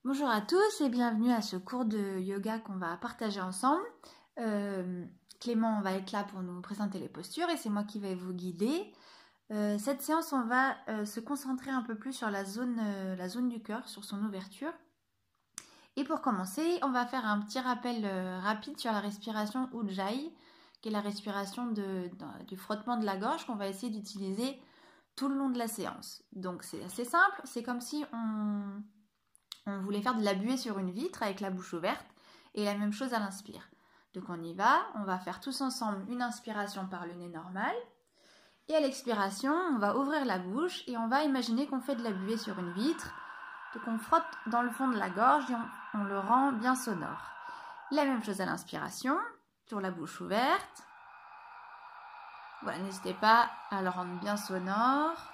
Bonjour à tous et bienvenue à ce cours de yoga qu'on va partager ensemble. Clément va être là pour nous présenter les postures et c'est moi qui vais vous guider. Cette séance, on va se concentrer un peu plus sur la zone du cœur, sur son ouverture. Et pour commencer, on va faire un petit rappel rapide sur la respiration Ujjayi, qui est la respiration du frottement de la gorge qu'on va essayer d'utiliser tout le long de la séance. Donc c'est assez simple, c'est comme si on voulait faire de la buée sur une vitre avec la bouche ouverte et la même chose à l'inspire. Donc on y va, on va faire tous ensemble une inspiration par le nez normal et à l'expiration on va ouvrir la bouche et on va imaginer qu'on fait de la buée sur une vitre. Donc on frotte dans le fond de la gorge et on le rend bien sonore. La même chose à l'inspiration, sur la bouche ouverte. Voilà, n'hésitez pas à le rendre bien sonore.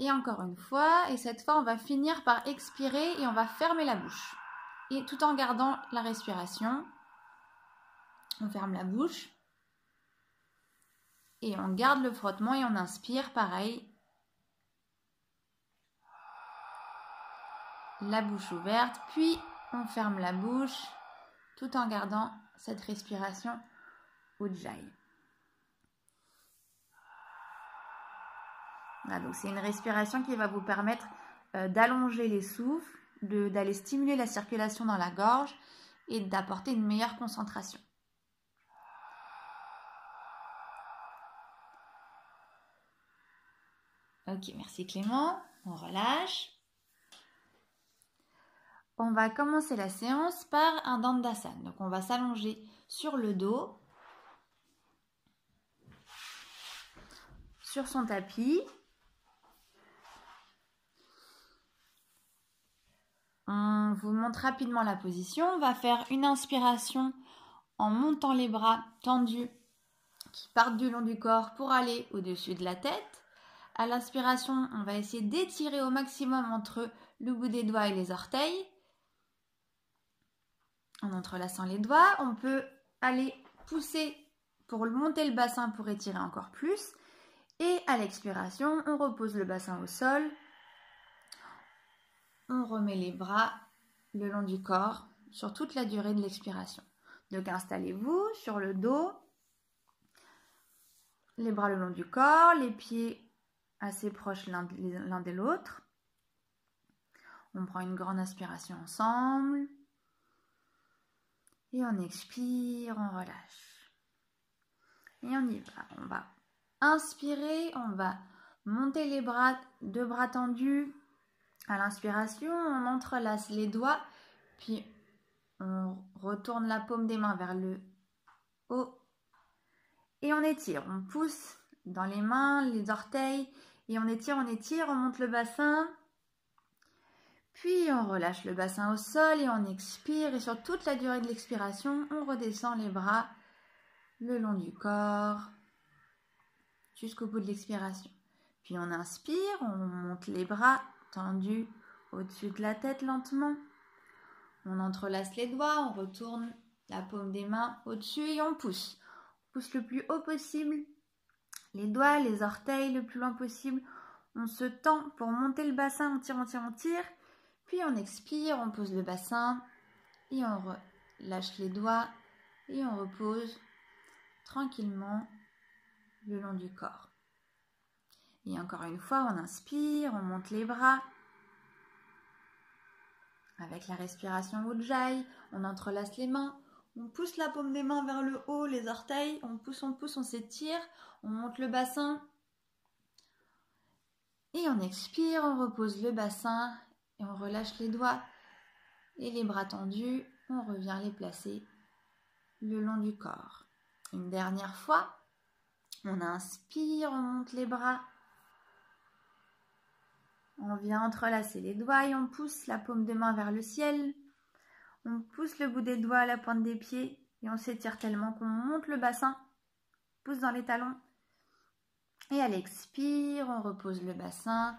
Et encore une fois, et cette fois on va finir par expirer et on va fermer la bouche. Et tout en gardant la respiration, on ferme la bouche. Et on garde le frottement et on inspire pareil. La bouche ouverte, puis on ferme la bouche tout en gardant cette respiration Ujjayi. Voilà, donc c'est une respiration qui va vous permettre d'allonger les souffles, d'aller stimuler la circulation dans la gorge et d'apporter une meilleure concentration. Ok, merci Clément. On relâche. On va commencer la séance par un Dandasana. Donc on va s'allonger sur le dos, sur son tapis. On vous montre rapidement la position. On va faire une inspiration en montant les bras tendus qui partent du long du corps pour aller au-dessus de la tête. À l'inspiration, on va essayer d'étirer au maximum entre le bout des doigts et les orteils. En entrelaçant les doigts, on peut aller pousser pour monter le bassin pour étirer encore plus. Et à l'expiration, on repose le bassin au sol. On remet les bras le long du corps sur toute la durée de l'expiration. Donc installez-vous sur le dos, les bras le long du corps, les pieds assez proches l'un de l'autre. On prend une grande inspiration ensemble. Et on expire, on relâche. Et on y va. On va inspirer, on va monter les bras, deux bras tendus. À l'inspiration, on entrelace les doigts, puis on retourne la paume des mains vers le haut. Et on étire, on pousse dans les mains, les orteils, et on étire, on monte le bassin. Puis on relâche le bassin au sol et on expire. Et sur toute la durée de l'expiration, on redescend les bras le long du corps jusqu'au bout de l'expiration. Puis on inspire, on monte les bras tendus au-dessus de la tête lentement. On entrelace les doigts, on retourne la paume des mains au-dessus et on pousse. On pousse le plus haut possible. Les doigts, les orteils le plus loin possible. On se tend pour monter le bassin, on tire, on tire, on tire. Puis on expire, on pose le bassin et on relâche les doigts et on repose tranquillement le long du corps. Et encore une fois, on inspire, on monte les bras. Avec la respiration Ujjayi, on entrelace les mains, on pousse la paume des mains vers le haut, les orteils, on pousse, on s'étire, on monte le bassin. Et on expire, on repose le bassin et on relâche les doigts et les bras tendus, on revient les placer le long du corps. Une dernière fois, on inspire, on monte les bras. On vient entrelacer les doigts et on pousse la paume de main vers le ciel. On pousse le bout des doigts à la pointe des pieds et on s'étire tellement qu'on monte le bassin, pousse dans les talons. Et à l'expire, on repose le bassin,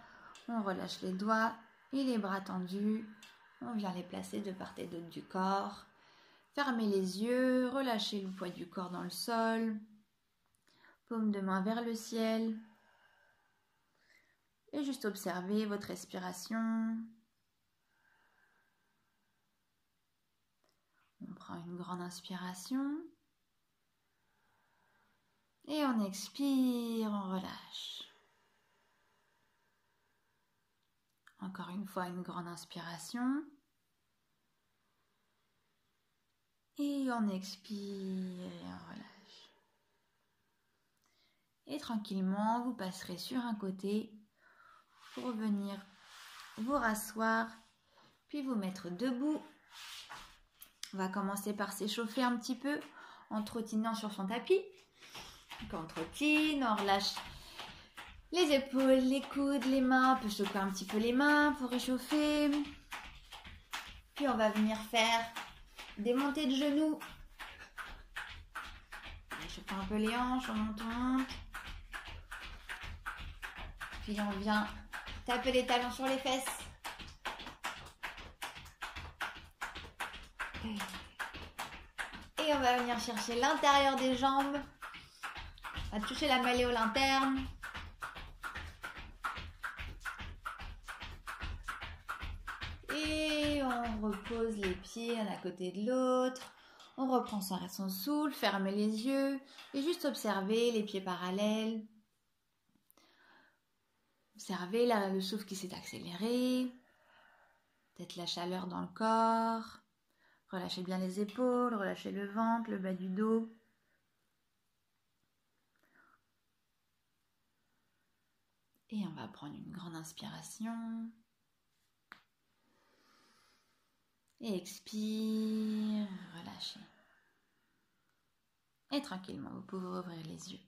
on relâche les doigts et les bras tendus. On vient les placer de part et d'autre du corps. Fermez les yeux, relâchez le poids du corps dans le sol. Paume de main vers le ciel. Et juste observez votre respiration. prend une grande inspiration. Et on expire, on relâche. Encore une fois, une grande inspiration. Et on expire et on relâche. Et tranquillement, vous passerez sur un côté pour venir vous rasseoir, puis vous mettre debout. On va commencer par s'échauffer un petit peu en trottinant sur son tapis. Donc on trottine, on relâche les épaules, les coudes, les mains. On peut secouer un petit peu les mains pour réchauffer. Puis on va venir faire des montées de genoux. On réchauffe un peu les hanches, on monte. Puis on vient taper les talons sur les fesses. Et on va venir chercher l'intérieur des jambes. On va toucher la malléole interne. Et on repose les pieds l'un à côté de l'autre. On reprend son souffle, fermez les yeux et juste observer les pieds parallèles. Observez le souffle qui s'est accéléré. Peut-être la chaleur dans le corps. Relâchez bien les épaules, relâchez le ventre, le bas du dos. Et on va prendre une grande inspiration. Et expire, relâchez. Et tranquillement, vous pouvez ouvrir les yeux.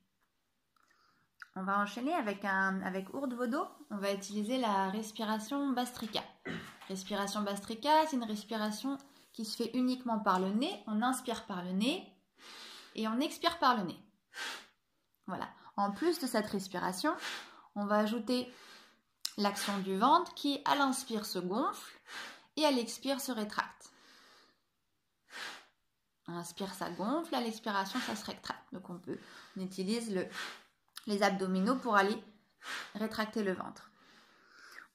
On va enchaîner avec Urdhva Vodo. On va utiliser la respiration Bhastrika. Respiration Bhastrika, c'est une respiration qui se fait uniquement par le nez. On inspire par le nez et on expire par le nez. Voilà. En plus de cette respiration, on va ajouter l'action du ventre qui, à l'inspire, se gonfle et à l'expire, se rétracte. À l'inspire, ça gonfle, à l'expiration, ça se rétracte. Donc, on utilise les abdominaux pour aller rétracter le ventre.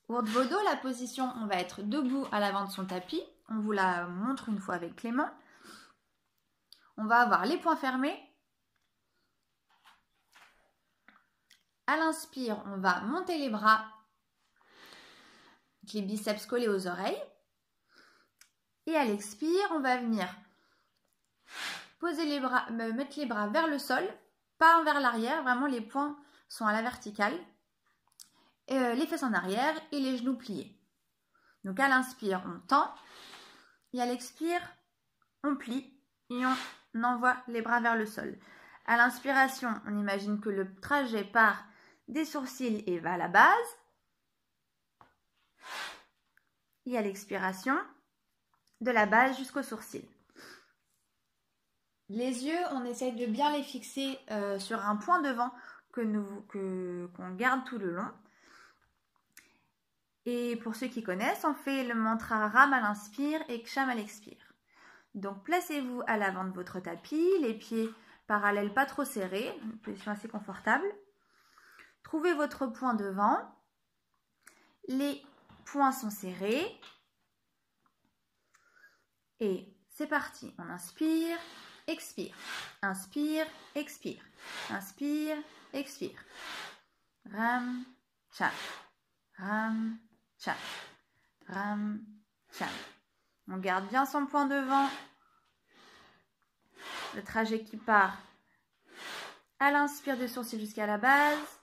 Urdhva Vodo, la position, on va être debout à l'avant de son tapis. On vous la montre une fois avec Clément. On va avoir les poings fermés. À l'inspire, on va monter les bras, avec les biceps collés aux oreilles. Et à l'expire, on va venir poser les bras, mettre les bras vers le sol, pas vers l'arrière. Vraiment, les poings sont à la verticale. Les fesses en arrière et les genoux pliés. Donc à l'inspire, on tend. Et à l'expire, on plie et on envoie les bras vers le sol. À l'inspiration, on imagine que le trajet part des sourcils et va à la base. Et à l'expiration, de la base jusqu'aux sourcils. Les yeux, on essaye de bien les fixer sur un point devant qu'on garde tout le long. Et pour ceux qui connaissent, on fait le mantra Ram à l'inspire et Ksham à l'expire. Donc placez-vous à l'avant de votre tapis, les pieds parallèles pas trop serrés, une position assez confortable. Trouvez votre poing devant, les poings sont serrés. Et c'est parti, on inspire, expire, inspire, expire, inspire, expire. Ram, Cham, Ram, Cham, Ram, Cham. On garde bien son poing devant. Le trajet qui part à l'inspire des sourcils jusqu'à la base.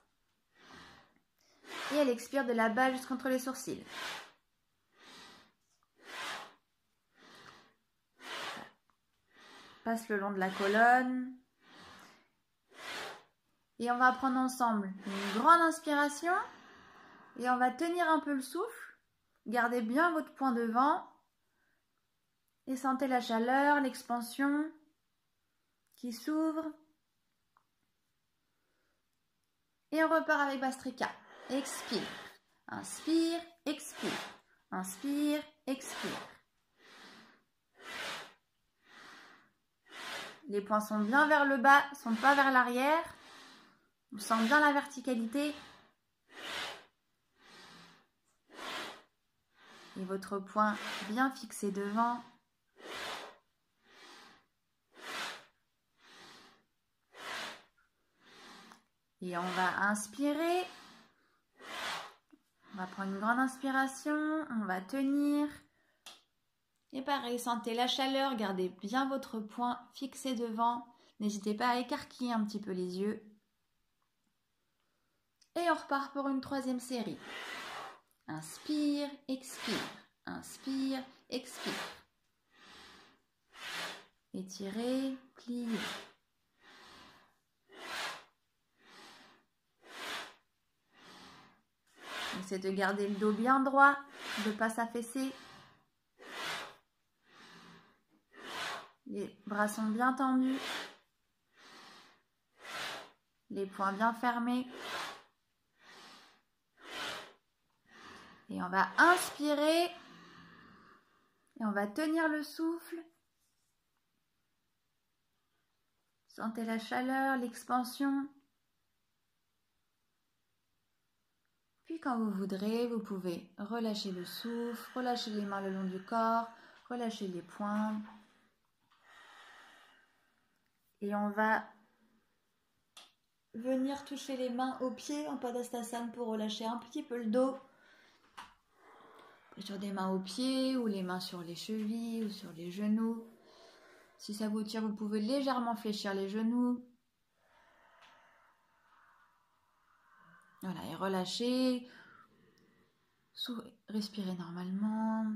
Et à l'expire de la base jusqu'entre les sourcils. Passe le long de la colonne. Et on va prendre ensemble une grande inspiration. Et on va tenir un peu le souffle. Gardez bien votre poing devant. Et sentez la chaleur, l'expansion qui s'ouvre. Et on repart avec Bhastrika. Expire. Inspire, expire. Inspire, expire. Les poings sont bien vers le bas, ne sont pas vers l'arrière. On sent bien la verticalité. Et votre poing bien fixé devant. Et on va inspirer. On va prendre une grande inspiration. On va tenir. Et pareil, sentez la chaleur. Gardez bien votre poing fixé devant. N'hésitez pas à écarquiller un petit peu les yeux. Et on repart pour une troisième série. Inspire, expire. Inspire, expire. Étirez, pliez. Essayez de garder le dos bien droit, de ne pas s'affaisser. Les bras sont bien tendus. Les poings bien fermés. Et on va inspirer. Et on va tenir le souffle. Sentez la chaleur, l'expansion. Puis quand vous voudrez, vous pouvez relâcher le souffle, relâcher les mains le long du corps, relâcher les poings. Et on va venir toucher les mains aux pieds en Padastasana pour relâcher un petit peu le dos. Sur des mains aux pieds ou les mains sur les chevilles ou sur les genoux. Si ça vous tire, vous pouvez légèrement fléchir les genoux. Voilà, et relâchez. Respirez normalement.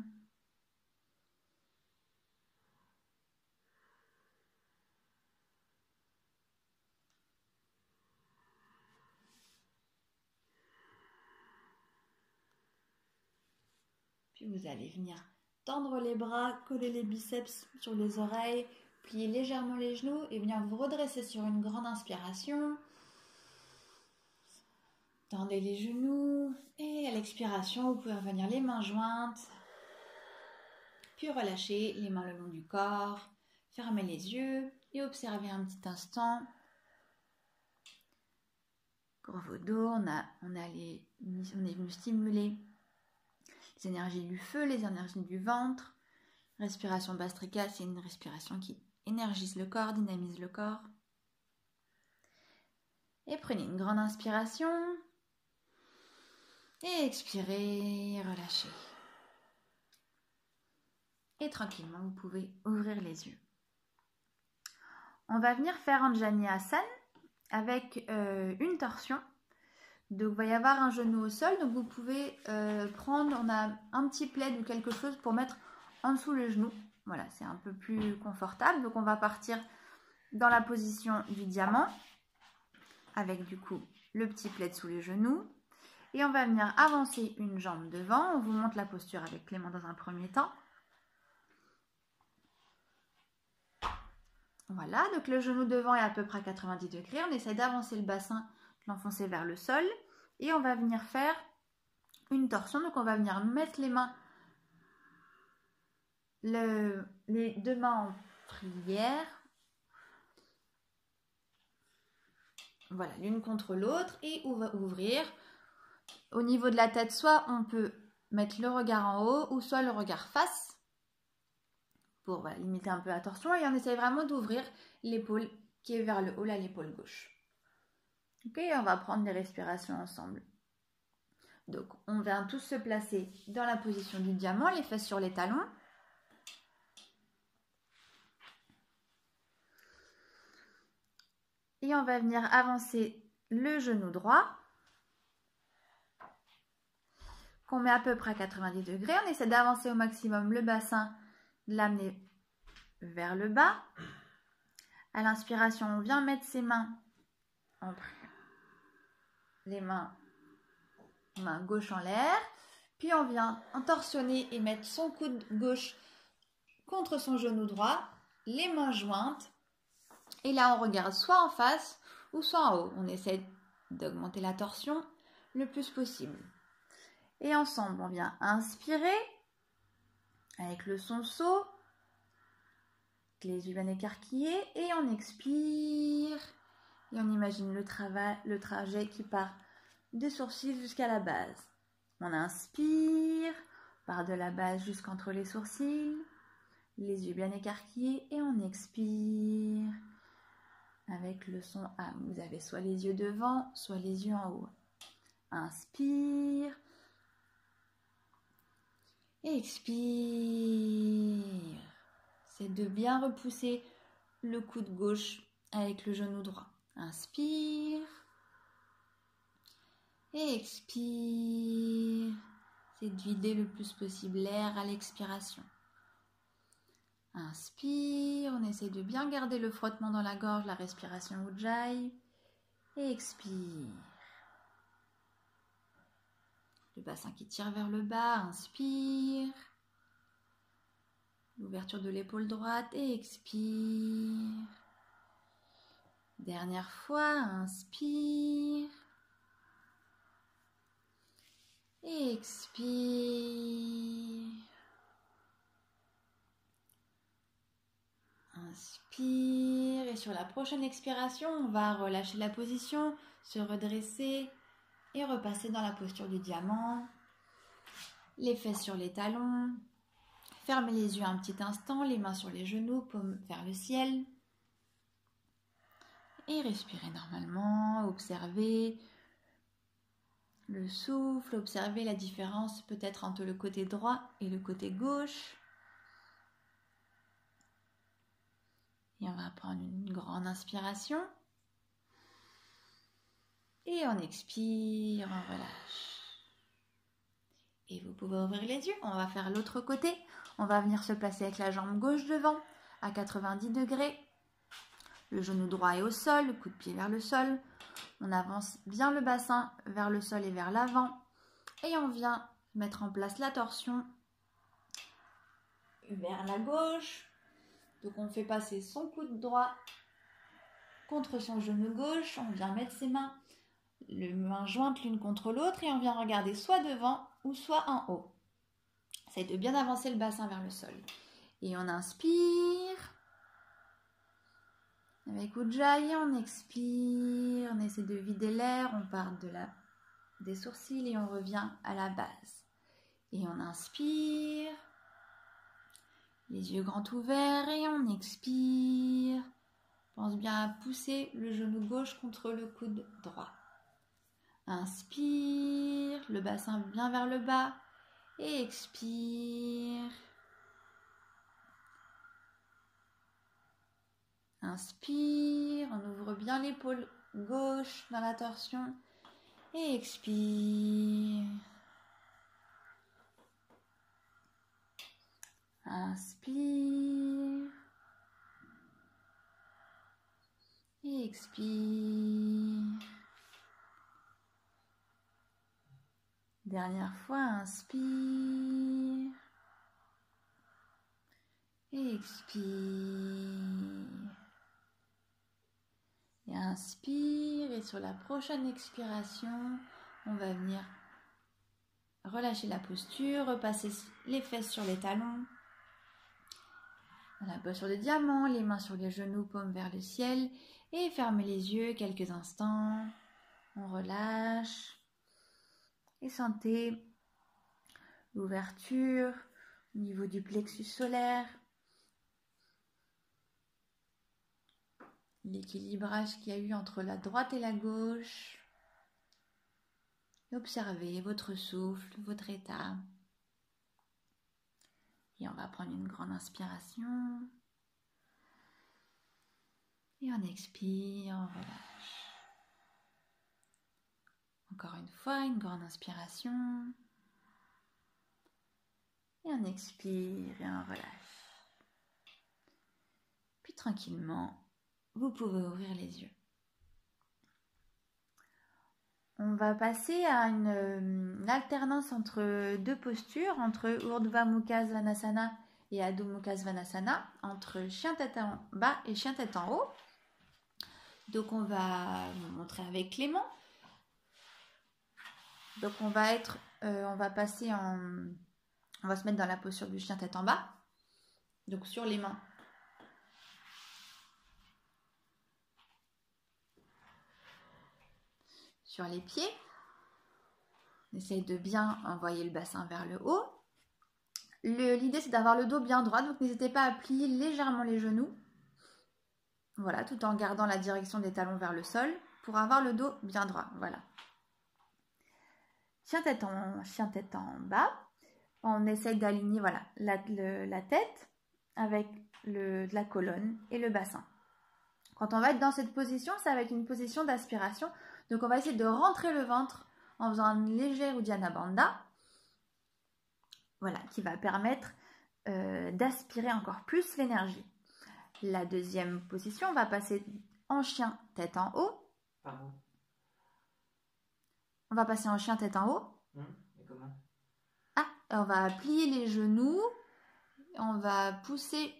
Puis vous allez venir tendre les bras, coller les biceps sur les oreilles, plier légèrement les genoux et venir vous redresser sur une grande inspiration. Tendez les genoux et à l'expiration, vous pouvez revenir les mains jointes. Puis relâchez les mains le long du corps, fermez les yeux et observez un petit instant. Pour vos dos, on est venu stimuler les énergies du feu, les énergies du ventre. Respiration Bhastrika, c'est une respiration qui énergise le corps, dynamise le corps. Et prenez une grande inspiration. Et expirez, relâchez. Et tranquillement, vous pouvez ouvrir les yeux. On va venir faire Anjani Asana avec une torsion. Donc, il va y avoir un genou au sol. Donc, vous pouvez prendre, on a un petit plaid ou quelque chose pour mettre en dessous le genou. Voilà, c'est un peu plus confortable. Donc, on va partir dans la position du diamant avec du coup le petit plaid sous les genoux. Et on va venir avancer une jambe devant. On vous montre la posture avec Clément dans un premier temps. Voilà, donc le genou devant est à peu près à 90 degrés. On essaie d'avancer le bassin, de l'enfoncer vers le sol. Et on va venir faire une torsion. Donc on va venir mettre les mains, les deux mains en prière. Voilà, l'une contre l'autre. Et on va ouvrir. Au niveau de la tête, soit on peut mettre le regard en haut ou soit le regard face pour limiter un peu la torsion. Et on essaye vraiment d'ouvrir l'épaule qui est vers le haut, là, l'épaule gauche. Ok, on va prendre des respirations ensemble. Donc, on vient tous se placer dans la position du diamant, les fesses sur les talons. Et on va venir avancer le genou droit, qu'on met à peu près à 90 degrés. On essaie d'avancer au maximum le bassin, de l'amener vers le bas. À l'inspiration, on vient mettre ses mains en prière. Les main gauche en l'air, puis on vient torsionner et mettre son coude gauche contre son genou droit, les mains jointes, et là on regarde soit en face ou soit en haut. On essaie d'augmenter la torsion le plus possible. Et ensemble, on vient inspirer avec le son saut, les yeux bien écarquillés, et on expire. Et on imagine le trajet qui part des sourcils jusqu'à la base. On inspire, part de la base jusqu'entre les sourcils, les yeux bien écarquillés, et on expire. avec le son A. Vous avez soit les yeux devant, soit les yeux en haut. Inspire. Expire. C'est de bien repousser le coude gauche avec le genou droit. Inspire. Expire. C'est de vider le plus possible l'air à l'expiration. Inspire. On essaie de bien garder le frottement dans la gorge, la respiration Ujjayi. Expire. Le bassin qui tire vers le bas. Inspire. L'ouverture de l'épaule droite et expire. Dernière fois, inspire. Expire. Inspire. Et sur la prochaine expiration, on va relâcher la position, se redresser et repasser dans la posture du diamant. Les fesses sur les talons. Fermez les yeux un petit instant, les mains sur les genoux, paumes vers le ciel. Et respirez normalement, observez le souffle, observez la différence peut-être entre le côté droit et le côté gauche. Et on va prendre une grande inspiration. Et on expire, on relâche. Et vous pouvez ouvrir les yeux, on va faire l'autre côté. On va venir se placer avec la jambe gauche devant, à 90 degrés. Le genou droit est au sol, le coup de pied vers le sol. On avance bien le bassin vers le sol et vers l'avant. Et on vient mettre en place la torsion vers la gauche. Donc on fait passer son coude droit contre son genou gauche. On vient mettre ses mains, les mains jointes l'une contre l'autre. Et on vient regarder soit devant ou soit en haut. C'est de bien avancer le bassin vers le sol. Et on inspire. Avec Ujjayi, on expire, on essaie de vider l'air, on part des sourcils et on revient à la base. Et on inspire, les yeux grands ouverts et on expire. Pense bien à pousser le genou gauche contre le coude droit. Inspire, le bassin bien vers le bas et expire. Inspire, on ouvre bien l'épaule gauche dans la torsion et expire. Inspire et expire. Dernière fois, inspire et expire. Et inspire, et sur la prochaine expiration, on va venir relâcher la posture, repasser les fesses sur les talons. Dans la posture de diamant, les mains sur les genoux, paumes vers le ciel. Et fermez les yeux quelques instants. On relâche. Et sentez l'ouverture au niveau du plexus solaire. L'équilibrage qu'il y a eu entre la droite et la gauche. Observez votre souffle, votre état. Et on va prendre une grande inspiration. Et on expire, on relâche. Encore une fois, une grande inspiration. Et on expire et on relâche. Puis tranquillement, vous pouvez ouvrir les yeux. On va passer à une alternance entre deux postures, entre Urdhva Mukha Svanasana et Adho Mukha Svanasana, entre chien tête en bas et chien tête en haut. Donc on va vous montrer avec Clément. Donc on va se mettre dans la posture du chien tête en bas. Donc sur les mains. Sur les pieds. On essaye de bien envoyer le bassin vers le haut. L'idée c'est d'avoir le dos bien droit, donc n'hésitez pas à plier légèrement les genoux. Voilà, tout en gardant la direction des talons vers le sol pour avoir le dos bien droit. Voilà. Chien tête en bas. On essaye d'aligner voilà, la tête avec la colonne et le bassin. Quand on va être dans cette position, ça va être une position d'aspiration. Donc on va essayer de rentrer le ventre en faisant un léger Uddiyana Bandha. Voilà, qui va permettre d'aspirer encore plus l'énergie. La deuxième position, on va passer en chien tête en haut. Pardon. On va passer en chien tête en haut. Et comment? Ah, on va plier les genoux. On va pousser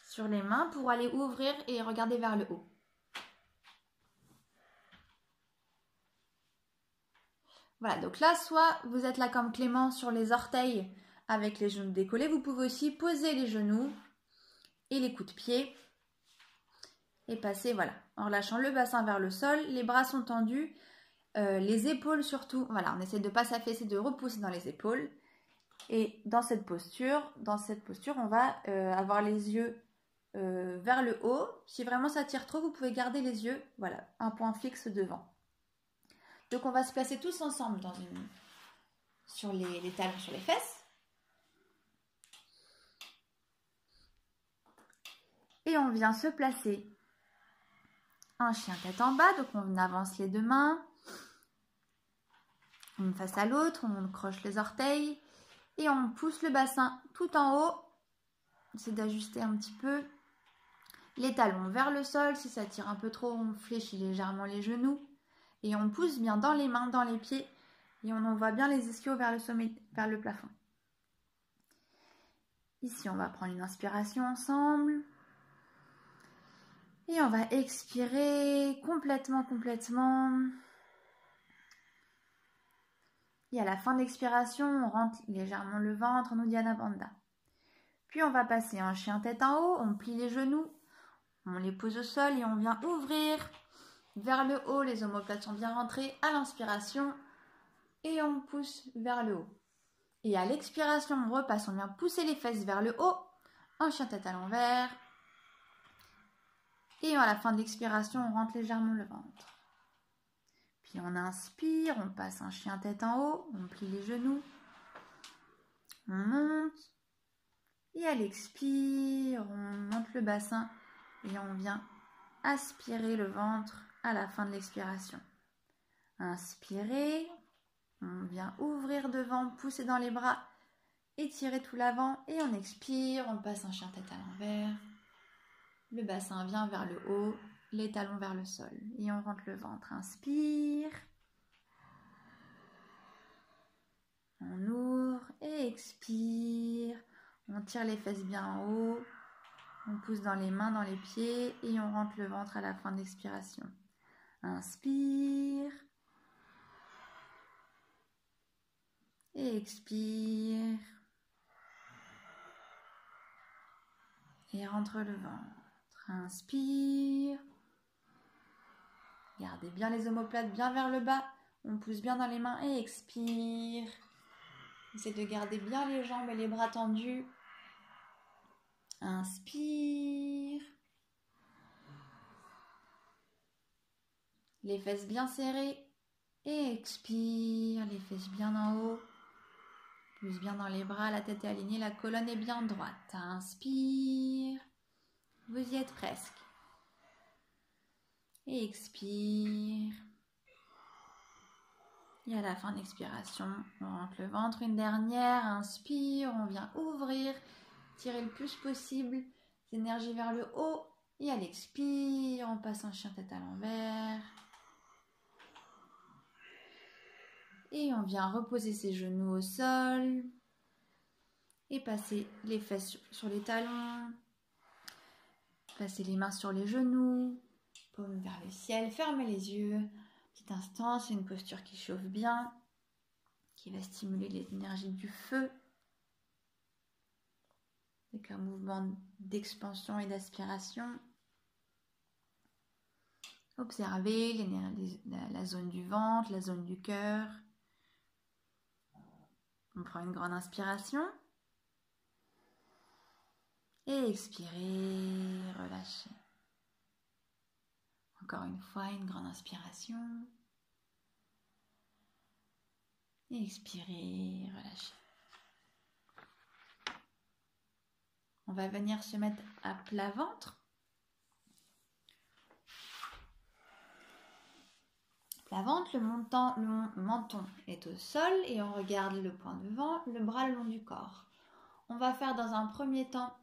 sur les mains pour aller ouvrir et regarder vers le haut. Voilà, donc là, soit vous êtes là comme Clément sur les orteils avec les genoux décollés. Vous pouvez aussi poser les genoux et les coups de pied et passer, voilà, en relâchant le bassin vers le sol. Les bras sont tendus, les épaules surtout. Voilà, on essaie de ne pas s'affaisser, de repousser dans les épaules. Et dans cette posture, on va avoir les yeux vers le haut. Si vraiment ça tire trop, vous pouvez garder les yeux, voilà, un point fixe devant. Donc on va se placer tous ensemble sur les talons, sur les fesses. Et on vient se placer en chien tête en bas. Donc on avance les deux mains, une face à l'autre, on croche les orteils et on pousse le bassin tout en haut. C'est d'ajuster un petit peu les talons vers le sol. Si ça tire un peu trop, on fléchit légèrement les genoux. Et on pousse bien dans les mains, dans les pieds. Et on envoie bien les ischios vers le sommet, vers le plafond. Ici, on va prendre une inspiration ensemble. Et on va expirer complètement. Et à la fin de l'expiration, on rentre légèrement le ventre en Uddiyana Bandha. Puis on va passer en chien tête en haut. On plie les genoux. On les pose au sol et on vient ouvrir vers le haut. Les omoplates sont bien rentrées à l'inspiration. Et on pousse vers le haut. Et à l'expiration, on repasse, on vient pousser les fesses vers le haut, en chien tête à l'envers. Et à la fin de l'expiration, on rentre légèrement le ventre. Puis on inspire, on passe en chien tête en haut, on plie les genoux, on monte. Et à l'expire, on monte le bassin et on vient aspirer le ventre à la fin de l'expiration. Inspirez. On vient ouvrir devant, pousser dans les bras, étirer tout l'avant et on expire, on passe en chien tête à l'envers. Le bassin vient vers le haut, les talons vers le sol et on rentre le ventre. Inspire. On ouvre et expire. On tire les fesses bien en haut. On pousse dans les mains, dans les pieds et on rentre le ventre à la fin de l'expiration. Inspire. Et expire. Et rentre le ventre. Inspire. Gardez bien les omoplates bien vers le bas. On pousse bien dans les mains et expire. Essayez de garder bien les jambes et les bras tendus. Inspire. Les fesses bien serrées. Et expire. Les fesses bien en haut. Pousse bien dans les bras, la tête est alignée, la colonne est bien droite. Inspire. Vous y êtes presque. Et expire. Et à la fin de l'expiration, on rentre le ventre une dernière. Inspire, on vient ouvrir, tirer le plus possible l'énergie vers le haut. Et à l'expire, on passe en chien tête à l'envers. Et on vient reposer ses genoux au sol. Et passer les fesses sur les talons. Passer les mains sur les genoux. Paume vers le ciel. Fermez les yeux. Petit instant, c'est une posture qui chauffe bien. Qui va stimuler les énergies du feu. Avec un mouvement d'expansion et d'aspiration. Observez la zone du ventre, la zone du cœur. On prend une grande inspiration. Et expirez, relâchez. Encore une fois, une grande inspiration. Expirez, relâchez. On va venir se mettre à plat ventre. Plat ventre, le menton est au sol et on regarde le point devant, le bras le long du corps. On va faire dans un premier temps,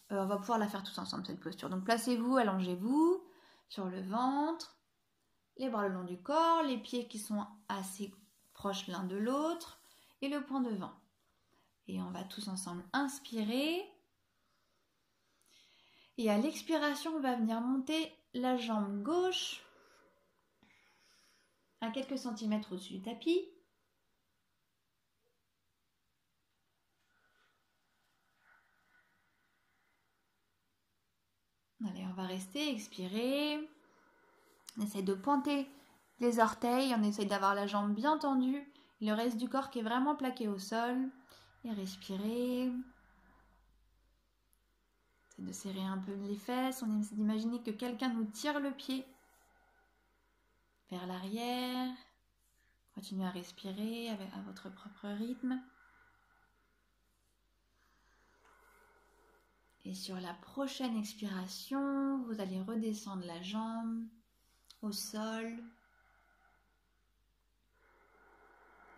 on va pouvoir la faire tous ensemble cette posture. Donc placez-vous, allongez-vous sur le ventre, les bras le long du corps, les pieds qui sont assez proches l'un de l'autre et le point devant. Et on va tous ensemble inspirer. Et à l'expiration, on va venir monter la jambe gauche à quelques centimètres au-dessus du tapis. Allez, on va rester, expirer. On essaye de pointer les orteils, on essaye d'avoir la jambe bien tendue, le reste du corps qui est vraiment plaqué au sol. Et respirer. C'est de serrer un peu les fesses. On essaie d'imaginer que quelqu'un nous tire le pied vers l'arrière. Continuez à respirer à votre propre rythme. Et sur la prochaine expiration, vous allez redescendre la jambe au sol.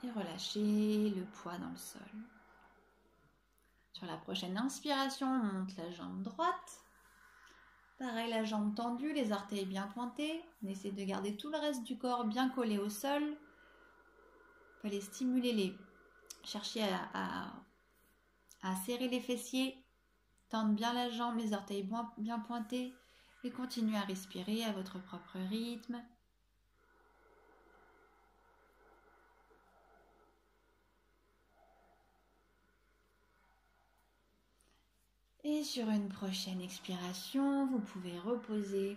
Et relâcher le poids dans le sol. Sur la prochaine inspiration, on monte la jambe droite. Pareil, la jambe tendue, les orteils bien pointés. On essaie de garder tout le reste du corps bien collé au sol. On peut aller stimuler chercher à serrer les fessiers. Tendre bien la jambe, les orteils bien pointés. Et continuez à respirer à votre propre rythme. Et sur une prochaine expiration, vous pouvez reposer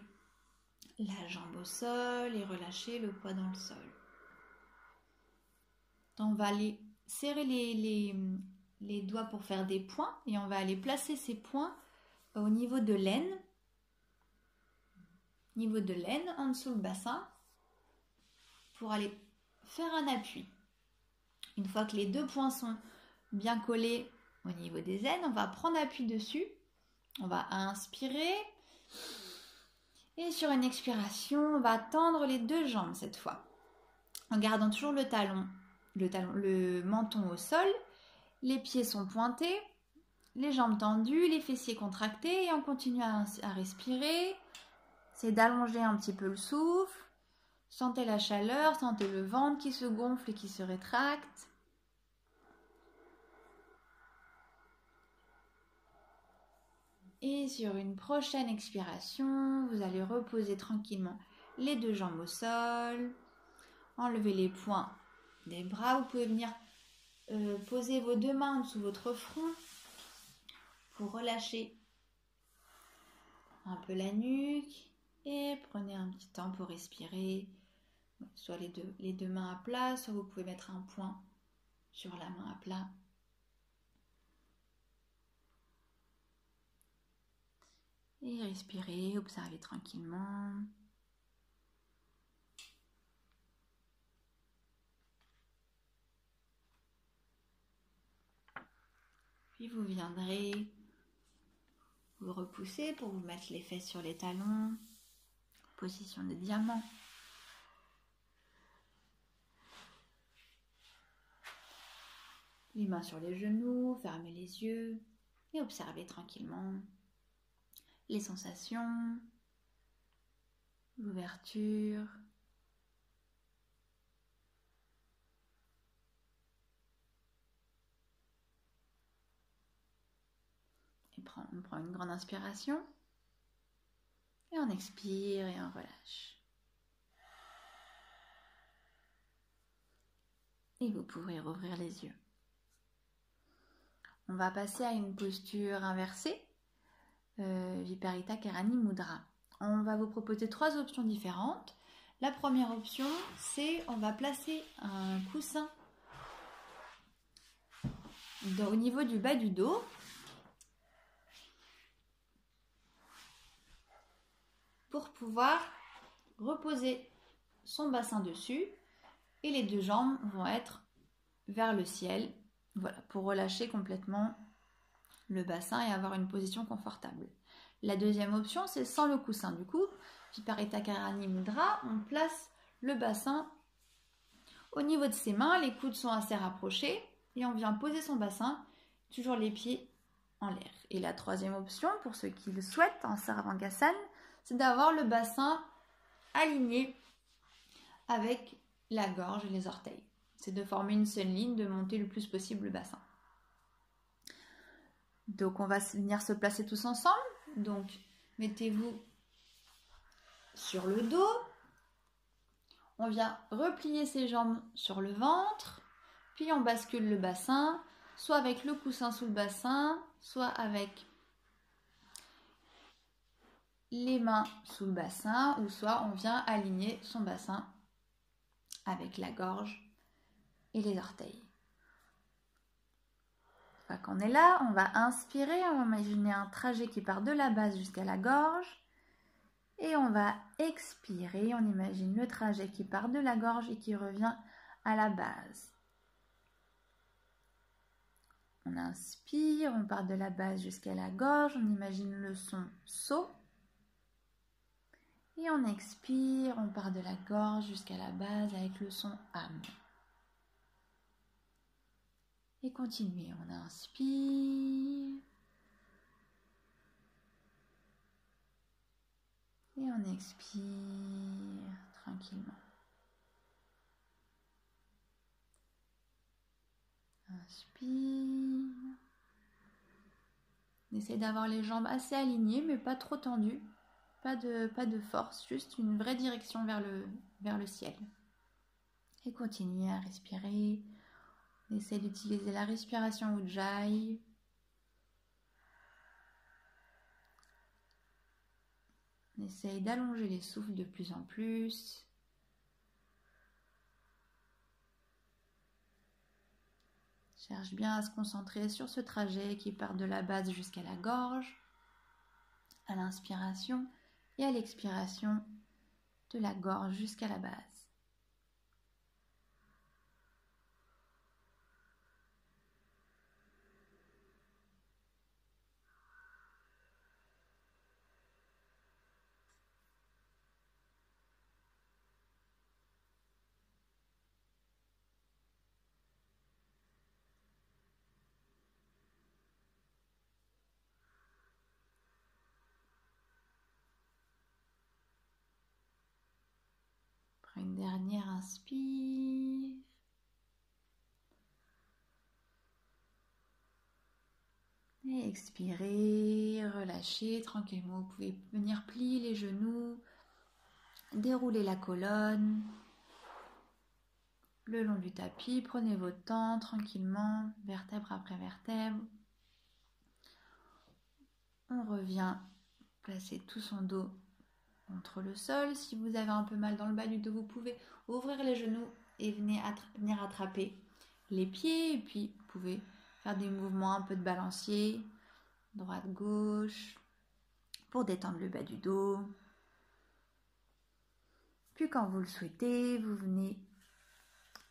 la jambe au sol et relâcher le poids dans le sol. On va aller serrer les doigts pour faire des points et on va aller placer ces points au niveau de l'aine. En dessous le bassin, pour aller faire un appui. Une fois que les deux points sont bien collés au niveau des aines, on va prendre appui dessus. On va inspirer. Et sur une expiration, on va tendre les deux jambes cette fois. En gardant toujours le menton au sol. Les pieds sont pointés. Les jambes tendues, les fessiers contractés. Et on continue à respirer. C'est d'allonger un petit peu le souffle. Sentez la chaleur, sentez le ventre qui se gonfle et qui se rétracte. Et sur une prochaine expiration, vous allez reposer tranquillement les deux jambes au sol. Enlevez les poings des bras. Vous pouvez venir poser vos deux mains en dessous de votre front pour relâcher un peu la nuque. Et prenez un petit temps pour respirer. Soit les deux mains à plat, soit vous pouvez mettre un point sur la main à plat. Et respirez, observez tranquillement. Puis vous viendrez vous repousser pour vous mettre les fesses sur les talons. Position de diamant. Les mains sur les genoux, fermez les yeux et observez tranquillement les sensations, l'ouverture. Et on prend une grande inspiration et on expire et on relâche. Et vous pourrez rouvrir les yeux. On va passer à une posture inversée, Viparita Karani Mudra. On va vous proposer 3 options différentes. La première option, c'est on va placer un coussin au niveau du bas du dos. Pour pouvoir reposer son bassin dessus et les deux jambes vont être vers le ciel. Voilà, pour relâcher complètement le bassin et avoir une position confortable. La deuxième option, c'est sans le coussin. Du coup, Viparita Karani Mudra, on place le bassin au niveau de ses mains, les coudes sont assez rapprochés et on vient poser son bassin, toujours les pieds en l'air. Et la troisième option, pour ceux qui le souhaitent en Sarvangasana, c'est d'avoir le bassin aligné avec la gorge et les orteils. C'est de former une seule ligne, de monter le plus possible le bassin. Donc on va venir se placer tous ensemble. Donc mettez-vous sur le dos. On vient replier ses jambes sur le ventre. Puis on bascule le bassin, soit avec le coussin sous le bassin, soit avec les mains sous le bassin, ou soit on vient aligner son bassin avec la gorge et les orteils. Une fois qu'on est là, on va inspirer, on va imaginer un trajet qui part de la base jusqu'à la gorge. Et on va expirer, on imagine le trajet qui part de la gorge et qui revient à la base. On inspire, on part de la base jusqu'à la gorge, on imagine le son So. Et on expire, on part de la gorge jusqu'à la base avec le son Am. Et continuez, on inspire. Et on expire tranquillement. Inspire. On essaie d'avoir les jambes assez alignées, mais pas trop tendues. Pas de force, juste une vraie direction vers le ciel. Et continuez à respirer. On essaie d'utiliser la respiration Ujjayi. On essaye d'allonger les souffles de plus en plus. Cherche bien à se concentrer sur ce trajet qui part de la base jusqu'à la gorge, à l'inspiration et à l'expiration de la gorge jusqu'à la base. Une dernière inspire. Et expirez, relâchez tranquillement. Vous pouvez venir plier les genoux, dérouler la colonne le long du tapis. Prenez votre temps tranquillement, vertèbre après vertèbre. On revient placer tout son dos contre le sol. Si vous avez un peu mal dans le bas du dos, vous pouvez ouvrir les genoux et venir attraper les pieds. Et puis, vous pouvez faire des mouvements un peu de balancier, droite-gauche, pour détendre le bas du dos. Puis, quand vous le souhaitez, vous venez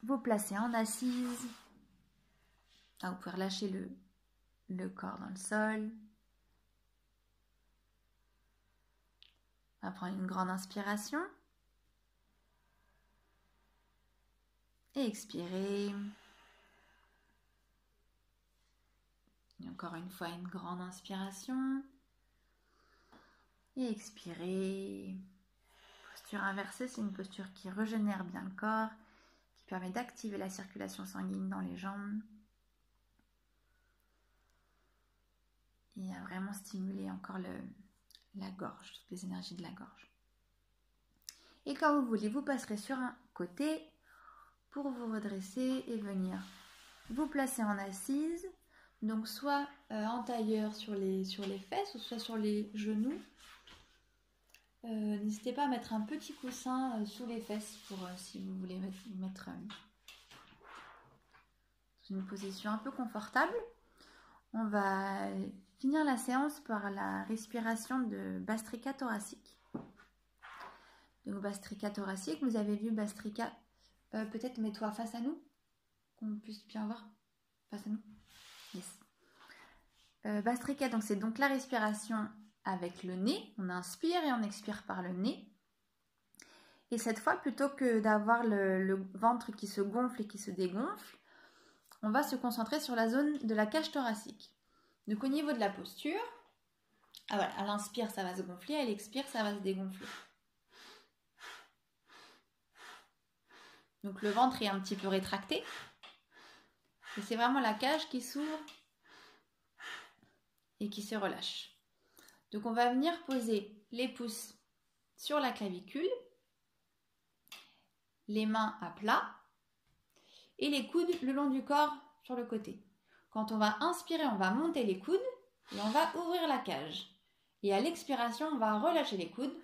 vous placer en assise. Là, vous pouvez relâcher le corps dans le sol. On va prendre une grande inspiration. Et expirer. Et encore une fois, une grande inspiration. Et expirer. Posture inversée, c'est une posture qui régénère bien le corps, qui permet d'activer la circulation sanguine dans les jambes. Et à vraiment stimuler encore la gorge, toutes les énergies de la gorge. Et quand vous voulez, vous passerez sur un côté pour vous redresser et venir vous placer en assise. Donc soit en tailleur sur les fesses ou soit sur les genoux. N'hésitez pas à mettre un petit coussin sous les fesses pour si vous voulez mettre dans une position un peu confortable. On va finir la séance par la respiration de Bhastrika thoracique. Donc Bastrika thoracique, vous avez vu Bastrika, peut-être mets-toi face à nous, qu'on puisse bien voir, face à nous. Yes. Bastrika, donc c'est donc la respiration avec le nez, on inspire et on expire par le nez. Et cette fois, plutôt que d'avoir le ventre qui se gonfle et qui se dégonfle, on va se concentrer sur la zone de la cage thoracique. Donc au niveau de la posture, voilà, à l'inspire, ça va se gonfler, à l'expire, ça va se dégonfler. Donc le ventre est un petit peu rétracté. Et c'est vraiment la cage qui s'ouvre et qui se relâche. Donc on va venir poser les pouces sur la clavicule, les mains à plat et les coudes le long du corps sur le côté. Quand on va inspirer, on va monter les coudes et on va ouvrir la cage. Et à l'expiration, on va relâcher les coudes.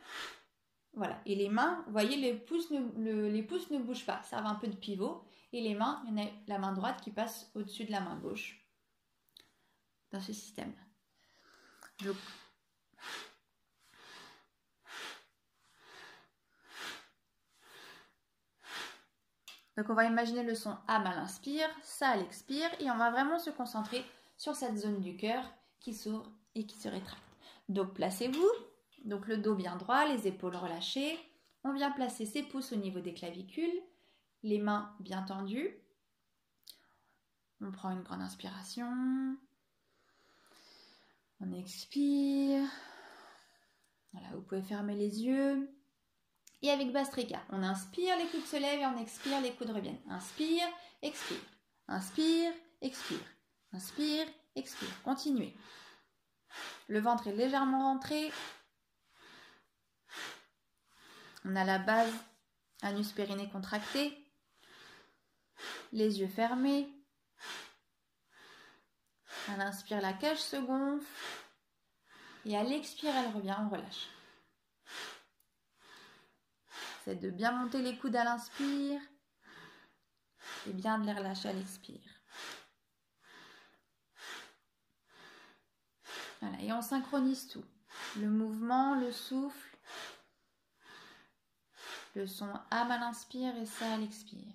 Voilà. Et les mains, vous voyez, les pouces ne bougent pas. Ça va un peu de pivot. Et les mains, il y en a la main droite qui passe au-dessus de la main gauche. Dans ce système-là. Donc on va imaginer le son AM à l'inspire, ça à l'expire, et on va vraiment se concentrer sur cette zone du cœur qui s'ouvre et qui se rétracte. Donc placez-vous, donc le dos bien droit, les épaules relâchées. On vient placer ses pouces au niveau des clavicules, les mains bien tendues. On prend une grande inspiration. On expire. Voilà, vous pouvez fermer les yeux. Et avec Bastrika, on inspire, les coudes se lèvent et on expire, les coudes reviennent. Inspire, expire. Inspire, expire. Inspire, expire. Continuez. Le ventre est légèrement rentré. On a la base, anus périnée contracté. Les yeux fermés. À l'inspire, la cage se gonfle. Et à l'expire, elle revient, on relâche. C'est de bien monter les coudes à l'inspire et bien de les relâcher à l'expire. Voilà, et on synchronise tout. Le mouvement, le souffle, le son AM à l'inspire et ça à l'expire.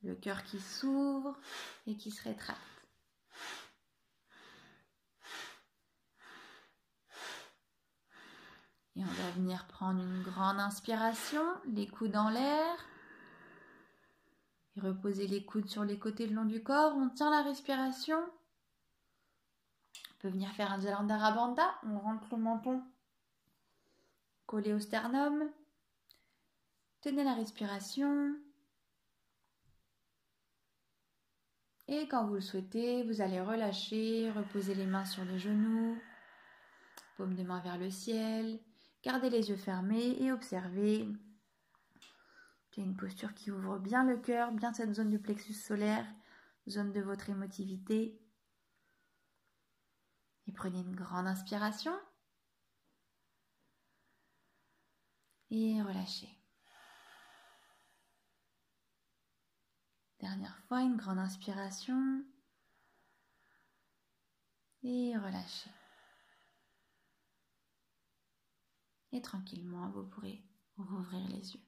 Le cœur qui s'ouvre et qui se rétracte. Et on va venir prendre une grande inspiration, les coudes en l'air. Et reposer les coudes sur les côtés le long du corps. On tient la respiration. On peut venir faire un Jalandhara Bandha. On rentre le menton collé au sternum. Tenez la respiration. Et quand vous le souhaitez, vous allez relâcher, reposer les mains sur les genoux, paume de main vers le ciel, gardez les yeux fermés et observez. C'est une posture qui ouvre bien le cœur, bien cette zone du plexus solaire, zone de votre émotivité. Et prenez une grande inspiration et relâchez. Dernière fois, une grande inspiration et relâchez. Et tranquillement, vous pourrez rouvrir les yeux.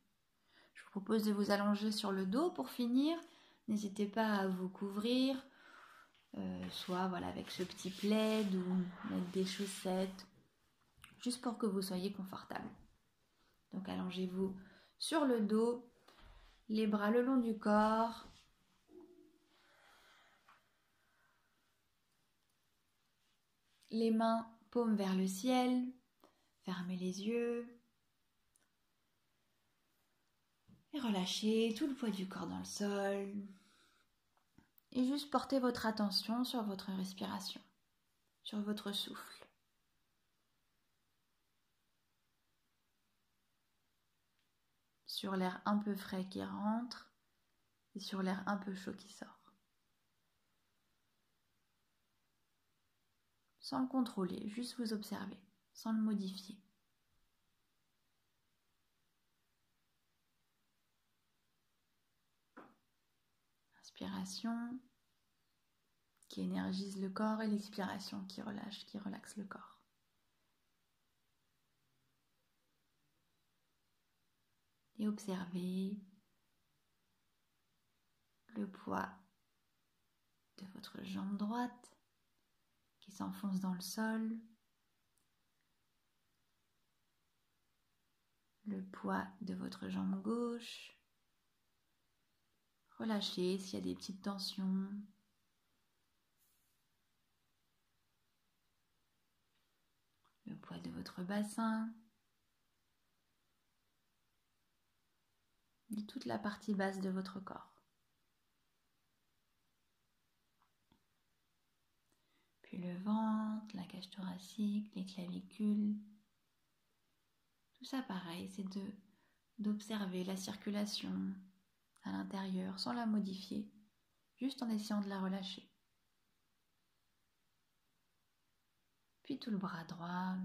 Je vous propose de vous allonger sur le dos pour finir. N'hésitez pas à vous couvrir, soit voilà, avec ce petit plaid ou mettre des chaussettes, juste pour que vous soyez confortable. Donc allongez-vous sur le dos, les bras le long du corps. Les mains paumes vers le ciel, fermez les yeux et relâchez tout le poids du corps dans le sol. Et juste portez votre attention sur votre respiration, sur votre souffle. Sur l'air un peu frais qui rentre et sur l'air un peu chaud qui sort. Sans le contrôler, juste vous observer, sans le modifier. L'inspiration qui énergise le corps et l'expiration qui relaxe le corps. Et observez le poids de votre jambe droite qui s'enfonce dans le sol, le poids de votre jambe gauche. Relâchez s'il y a des petites tensions. Le poids de votre bassin, de toute la partie basse de votre corps. Puis le ventre, la cage thoracique, les clavicules. Tout ça pareil, c'est d'observer la circulation à l'intérieur sans la modifier, juste en essayant de la relâcher. Puis tout le bras droit,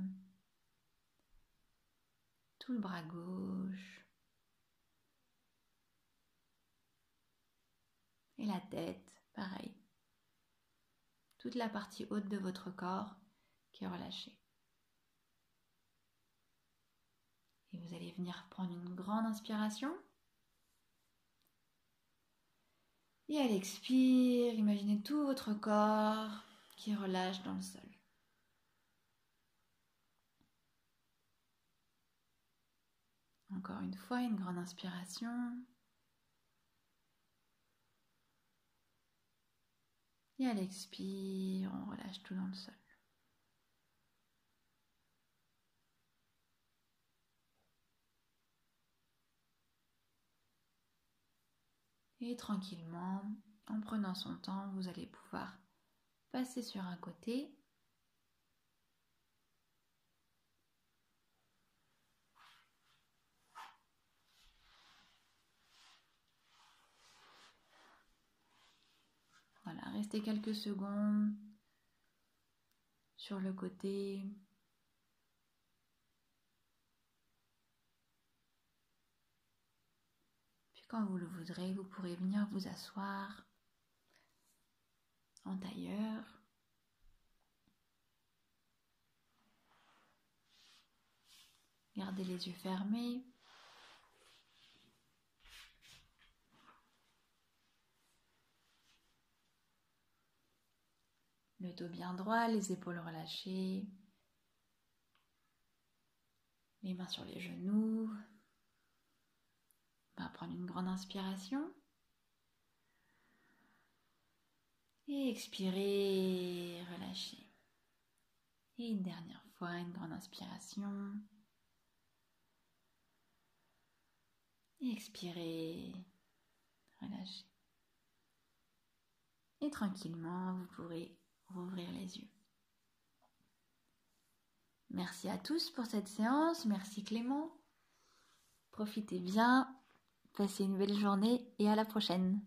tout le bras gauche et la tête, pareil. Toute la partie haute de votre corps qui est relâchée. Et vous allez venir prendre une grande inspiration. Et à l'expire, imaginez tout votre corps qui relâche dans le sol. Encore une fois, une grande inspiration. Et à l'expire, on relâche tout dans le sol. Et tranquillement, en prenant son temps, vous allez pouvoir passer sur un côté. Voilà, restez quelques secondes sur le côté. Puis quand vous le voudrez, vous pourrez venir vous asseoir en tailleur. Gardez les yeux fermés. Le dos bien droit, les épaules relâchées. Les mains sur les genoux. On va prendre une grande inspiration. Et expirez, relâchez. Et une dernière fois, une grande inspiration. Et expirez, relâchez. Et tranquillement, vous pourrez rouvrir les yeux. Merci à tous pour cette séance. Merci Clément. Profitez bien. Passez une belle journée et à la prochaine.